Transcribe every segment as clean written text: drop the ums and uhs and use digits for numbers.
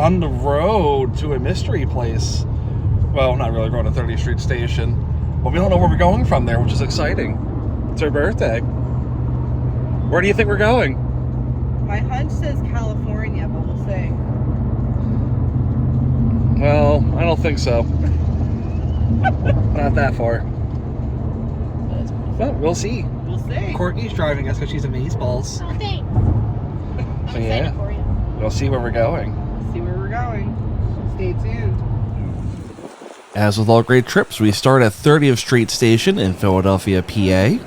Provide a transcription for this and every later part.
on the road to a mystery place. Well, not really, we're going to 30th Street Station. But we don't know where we're going from there, which is exciting. It's our birthday. Where do you think we're going? My hunch says California, but we'll see. Well, I don't think so. Not that far. But we'll see. We'll see. Courtney's driving us because she's amazeballs. Oh, thanks. I'm So, excited for you. We'll see where we're going. See where we're going. Stay tuned. As with all great trips, we start at 30th Street Station in Philadelphia, PA.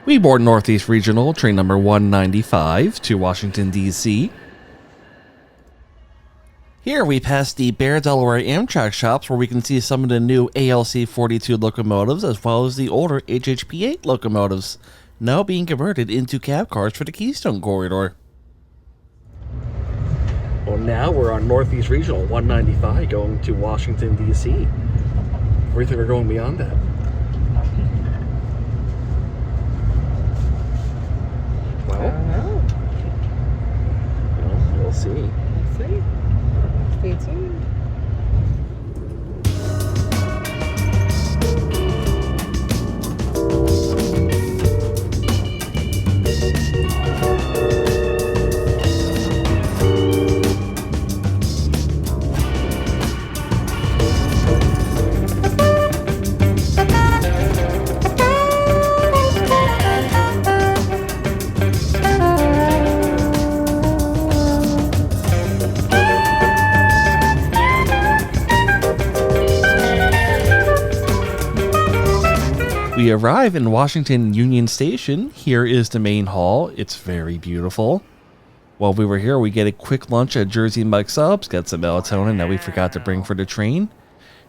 We board Northeast Regional, train number 195 to Washington, D.C. Here we pass the Bear, Delaware Amtrak shops where we can see some of the new ALC 42 locomotives as well as the older HHP 8 locomotives, now being converted into cab cars for the Keystone Corridor. Well, now we're on Northeast Regional 195 going to Washington, D.C. Where do you think we're going beyond that? I don't know. Well, we'll see. Let's see. Stay tuned. We arrive in Washington Union Station. Here is the main hall. It's very beautiful. While we were here, we get a quick lunch at Jersey Mike Subs, get some melatonin that we forgot to bring for the train,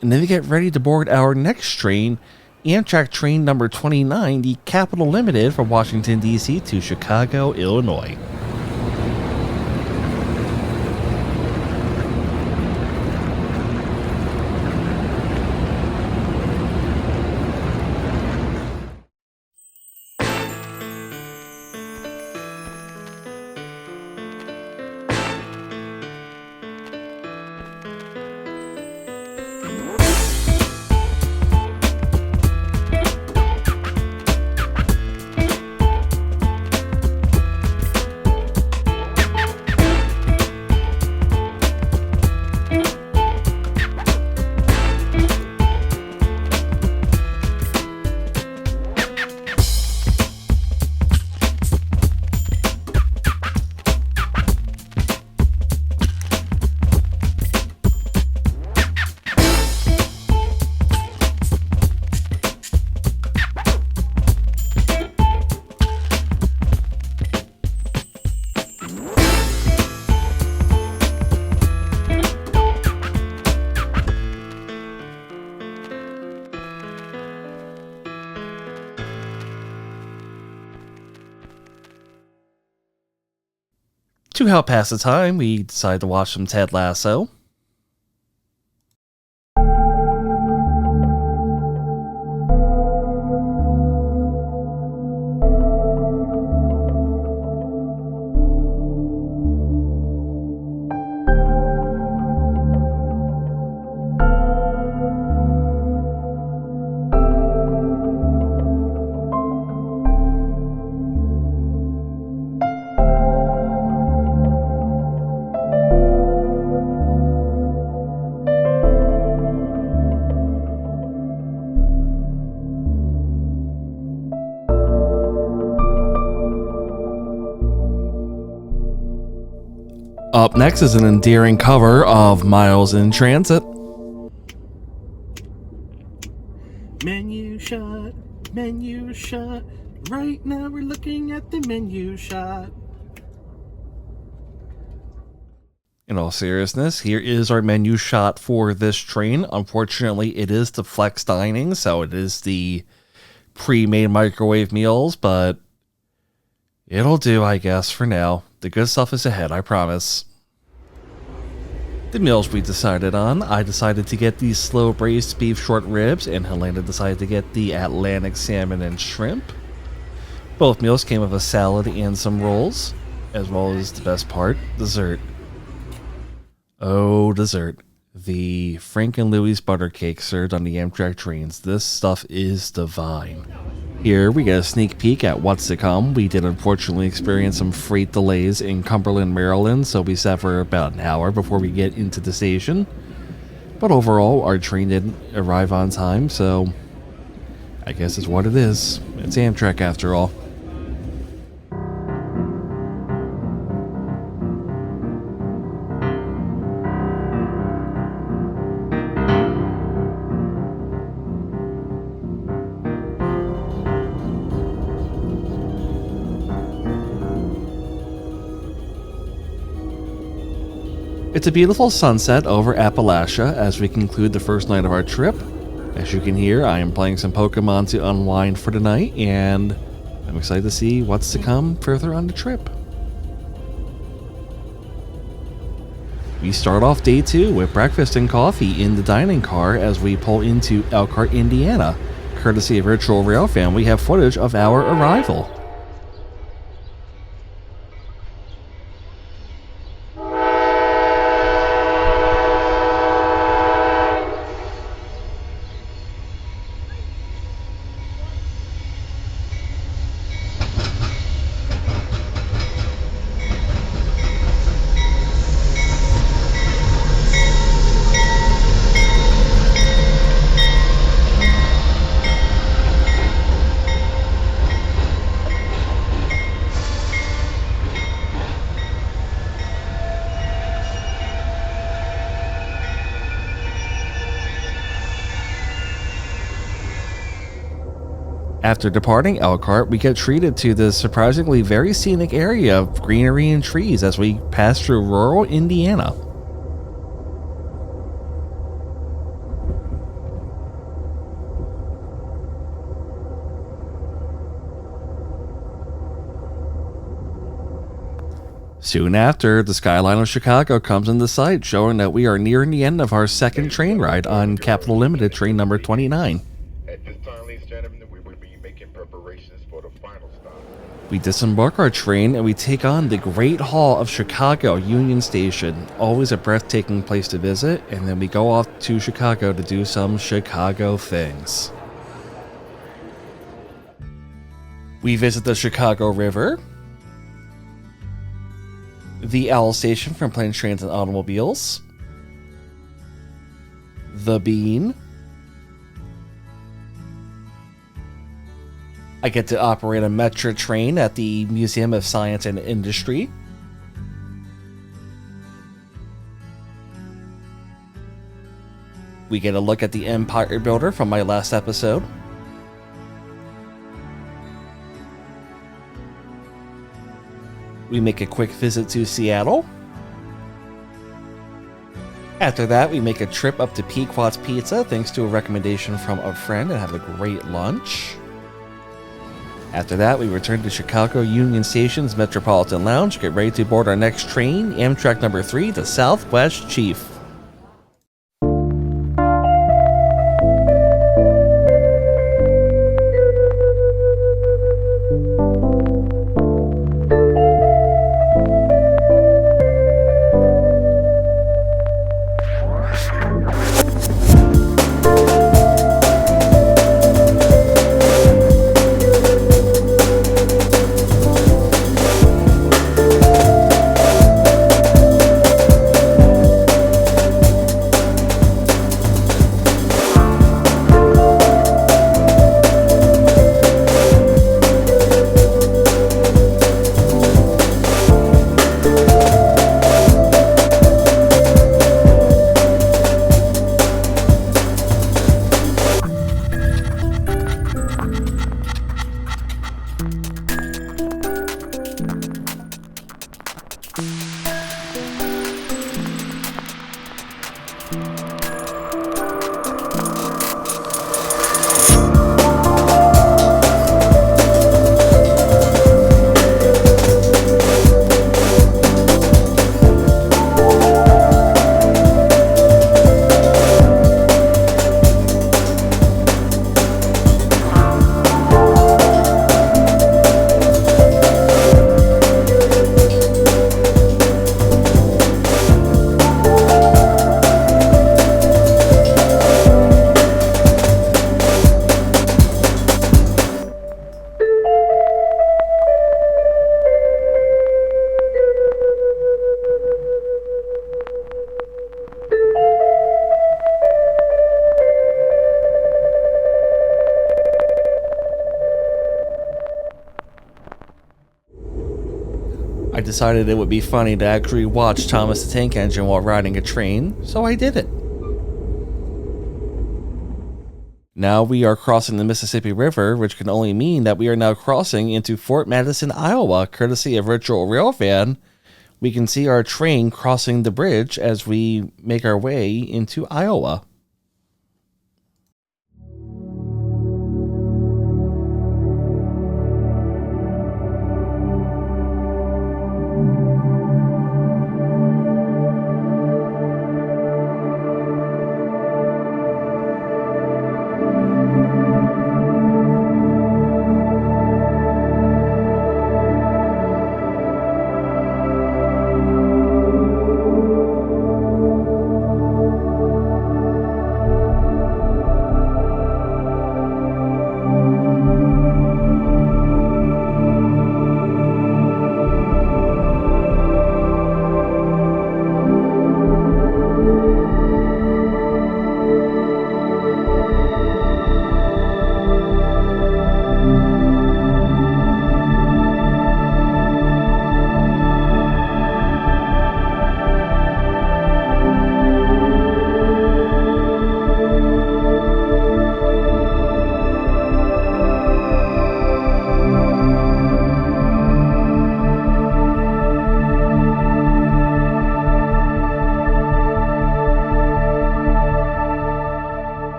and then we get ready to board our next train, Amtrak train number 29, the Capital Limited from Washington, D.C. to Chicago, Illinois. To help pass the time, we decided to watch some Ted Lasso. Up next is an endearing cover of Miles in Transit. Menu shot, menu shot. Right now we're looking at the menu shot. In all seriousness, here is our menu shot for this train. Unfortunately, it is the flex dining, so it is the pre-made microwave meals, but it'll do, I guess, for now. The good stuff is ahead, I promise. The meals we decided on, I decided to get the slow braised beef short ribs, and Helena decided to get the Atlantic salmon and shrimp. Both meals came with a salad and some rolls, as well as the best part, dessert. Oh, dessert. The Frank and Louie's butter cake served on the Amtrak trains. This stuff is divine. Here we get a sneak peek at what's to come. We did unfortunately experience some freight delays in Cumberland, Maryland, so we sat for about an hour before we get into the station. But overall, our train didn't arrive on time, so I guess it's what it is. It's Amtrak after all. It's a beautiful sunset over Appalachia as we conclude the first night of our trip. As you can hear, I am playing some Pokemon to unwind for tonight, and I'm excited to see what's to come further on the trip. We start off day 2 with breakfast and coffee in the dining car as we pull into Elkhart, Indiana. Courtesy of Virtual Railfan, we have footage of our arrival. After departing Elkhart, we get treated to this surprisingly very scenic area of greenery and trees as we pass through rural Indiana. Soon after, the skyline of Chicago comes into sight, showing that we are nearing the end of our second train ride on Capital Limited train number 29. At this time, ladies and gentlemen, we will be making preparations for the final stop. We disembark our train and we take on the Great Hall of Chicago Union Station. Always a breathtaking place to visit, and then we go off to Chicago to do some Chicago things. We visit the Chicago River, the Owl Station from Planes, Trains, and Automobiles, the Bean. I get to operate a Metro train at the Museum of Science and Industry. We get a look at the Empire Builder from my last episode. We make a quick visit to Seattle. After that, we make a trip up to Pequot's Pizza thanks to a recommendation from a friend and have a great lunch. After that, we return to Chicago Union Station's Metropolitan Lounge, get ready to board our next train, Amtrak number 3 to Southwest Chief. I decided it would be funny to actually watch Thomas the Tank Engine while riding a train, so I did it. Now we are crossing the Mississippi River, which can only mean that we are now crossing into Fort Madison, Iowa, courtesy of Virtual Railfan. We can see our train crossing the bridge as we make our way into Iowa.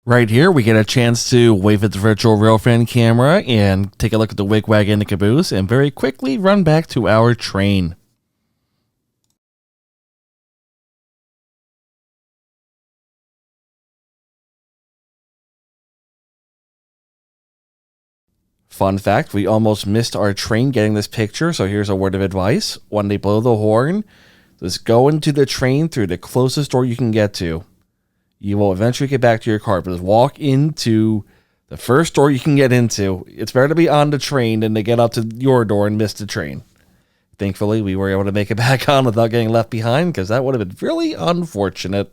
Right here, we get a chance to wave at the Virtual Railfan camera and take a look at the wigwag and the caboose and very quickly run back to our train. Fun fact, we almost missed our train getting this picture, so here's a word of advice. When they blow the horn, just go into the train through the closest door you can get to. You will eventually get back to your car, but just walk into the first door you can get into. It's better to be on the train than to get up to your door and miss the train. Thankfully, we were able to make it back on without getting left behind, because that would have been really unfortunate.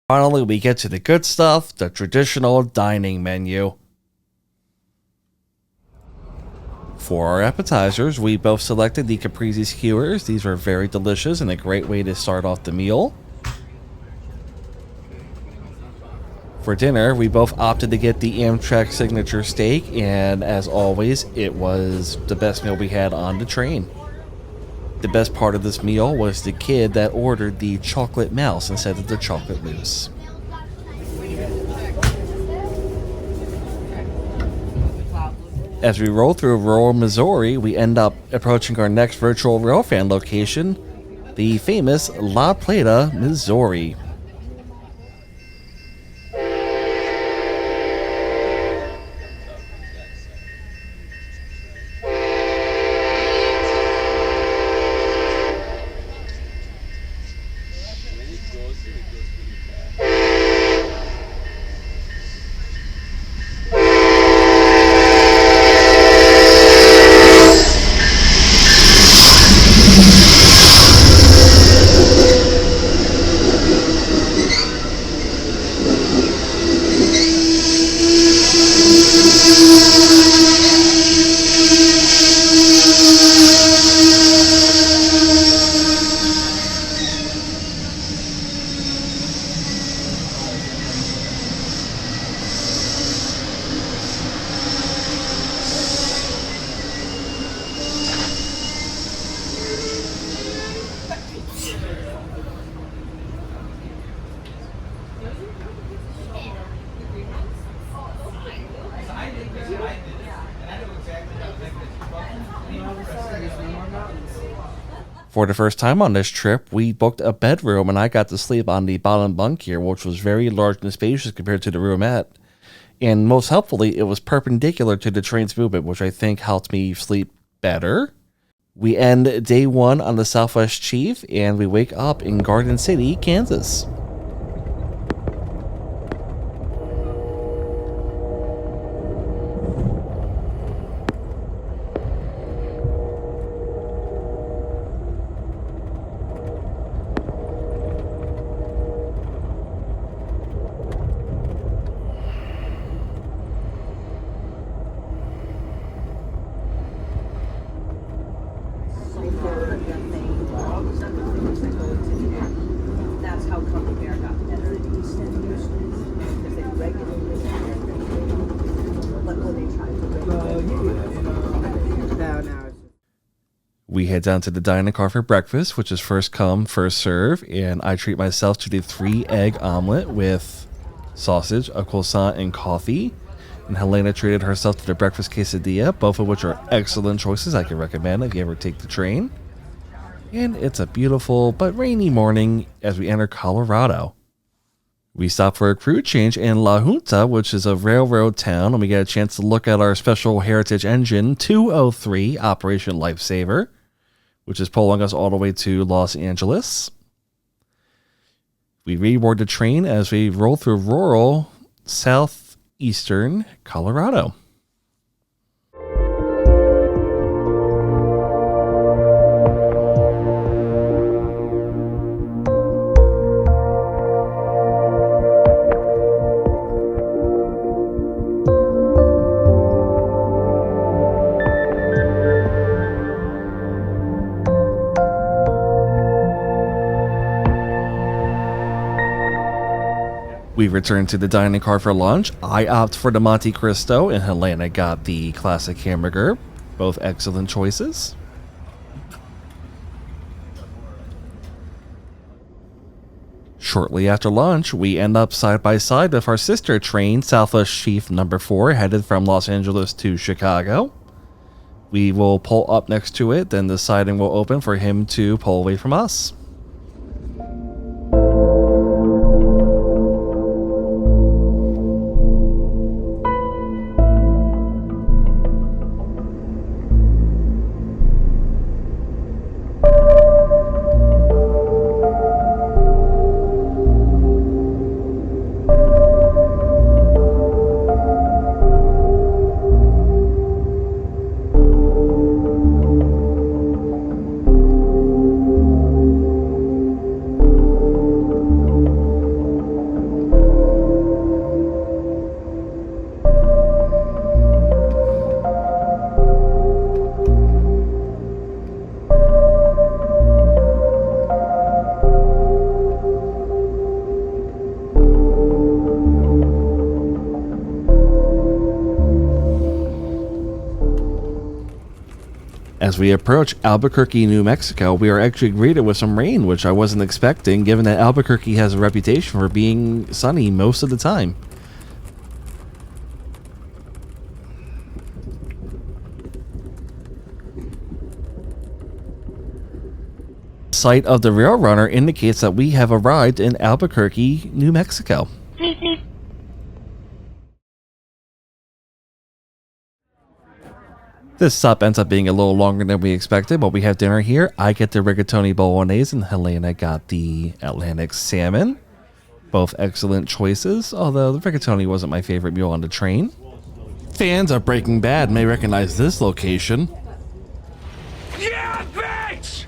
Finally, we get to the good stuff, the traditional dining menu. For our appetizers, we both selected the caprese skewers. These were very delicious and a great way to start off the meal. For dinner, we both opted to get the Amtrak signature steak, and as always, it was the best meal we had on the train. The best part of this meal was the kid that ordered the chocolate mouse instead of the chocolate mousse. As we roll through rural Missouri, we end up approaching our next Virtual Railfan location, the famous La Plata, Missouri. For the first time on this trip, we booked a bedroom and I got to sleep on the bottom bunk here, which was very large and spacious compared to the roomette. And most helpfully, it was perpendicular to the train's movement, which I think helped me sleep better. We end day 1 on the Southwest Chief and we wake up in Garden City, Kansas. That's how Common Bear got better in East End because they regularly like when they tried to No. We head down to the dining car for breakfast, which is first come, first serve, and I treat myself to the 3-egg omelet with sausage, a croissant, and coffee. And Helena treated herself to the breakfast quesadilla, both of which are excellent choices I can recommend if you ever take the train. And it's a beautiful but rainy morning as we enter Colorado. We stop for a crew change in La Junta, which is a railroad town, and we get a chance to look at our special heritage engine 203 Operation Lifesaver, which is pulling us all the way to Los Angeles. We reboard the train as we roll through rural southeastern Colorado. We return to the dining car for lunch. I opt for the Monte Cristo, and Helena got the classic hamburger. Both excellent choices. Shortly after lunch, we end up side by side with our sister train, Southwest Chief number 4, headed from Los Angeles to Chicago. We will pull up next to it, then the siding will open for him to pull away from us. As we approach Albuquerque, New Mexico, we are actually greeted with some rain, which I wasn't expecting, given that Albuquerque has a reputation for being sunny most of the time. Sight of the rail runner indicates that we have arrived in Albuquerque, New Mexico. This stop ends up being a little longer than we expected, but we have dinner here. I get the rigatoni bolognese and Helena got the Atlantic salmon. Both excellent choices, although the rigatoni wasn't my favorite meal on the train. Fans of Breaking Bad may recognize this location. Yeah, bitch!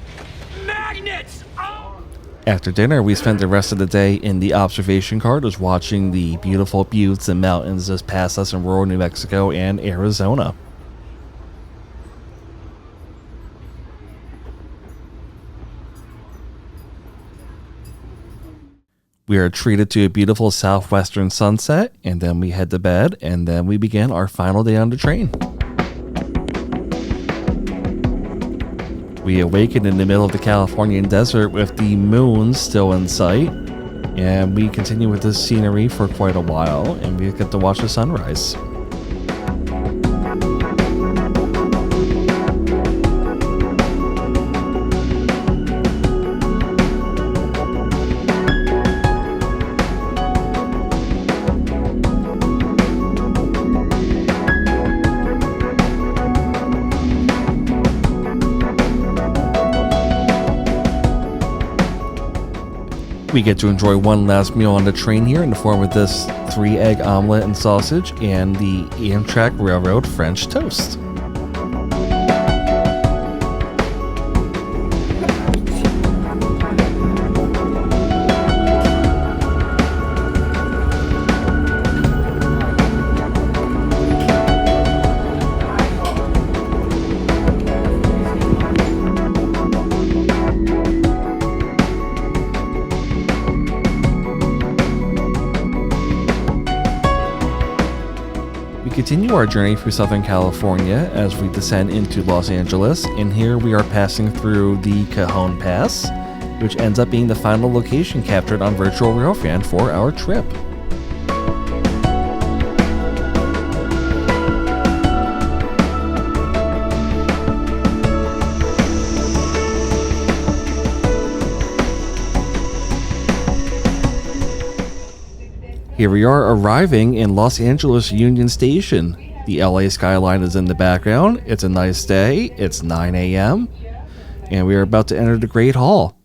Magnets! Oh! After dinner, we spent the rest of the day in the observation car, just watching the beautiful buttes and mountains just past us in rural New Mexico and Arizona. We are treated to a beautiful southwestern sunset, and then we head to bed, and then we begin our final day on the train. We awaken in the middle of the Californian desert with the moon still in sight, and we continue with this scenery for quite a while, and we get to watch the sunrise. We get to enjoy one last meal on the train here in the form of this 3-egg omelet and sausage and the Amtrak Railroad French toast. We continue our journey through Southern California as we descend into Los Angeles, and here we are passing through the Cajon Pass, which ends up being the final location captured on Virtual Railfan for our trip. Here we are arriving in Los Angeles Union Station. The LA skyline is in the background. It's a nice day. It's 9 a.m. and we are about to enter the Great Hall.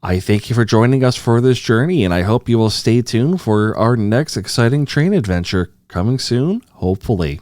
I thank you for joining us for this journey, and I hope you will stay tuned for our next exciting train adventure coming soon, hopefully.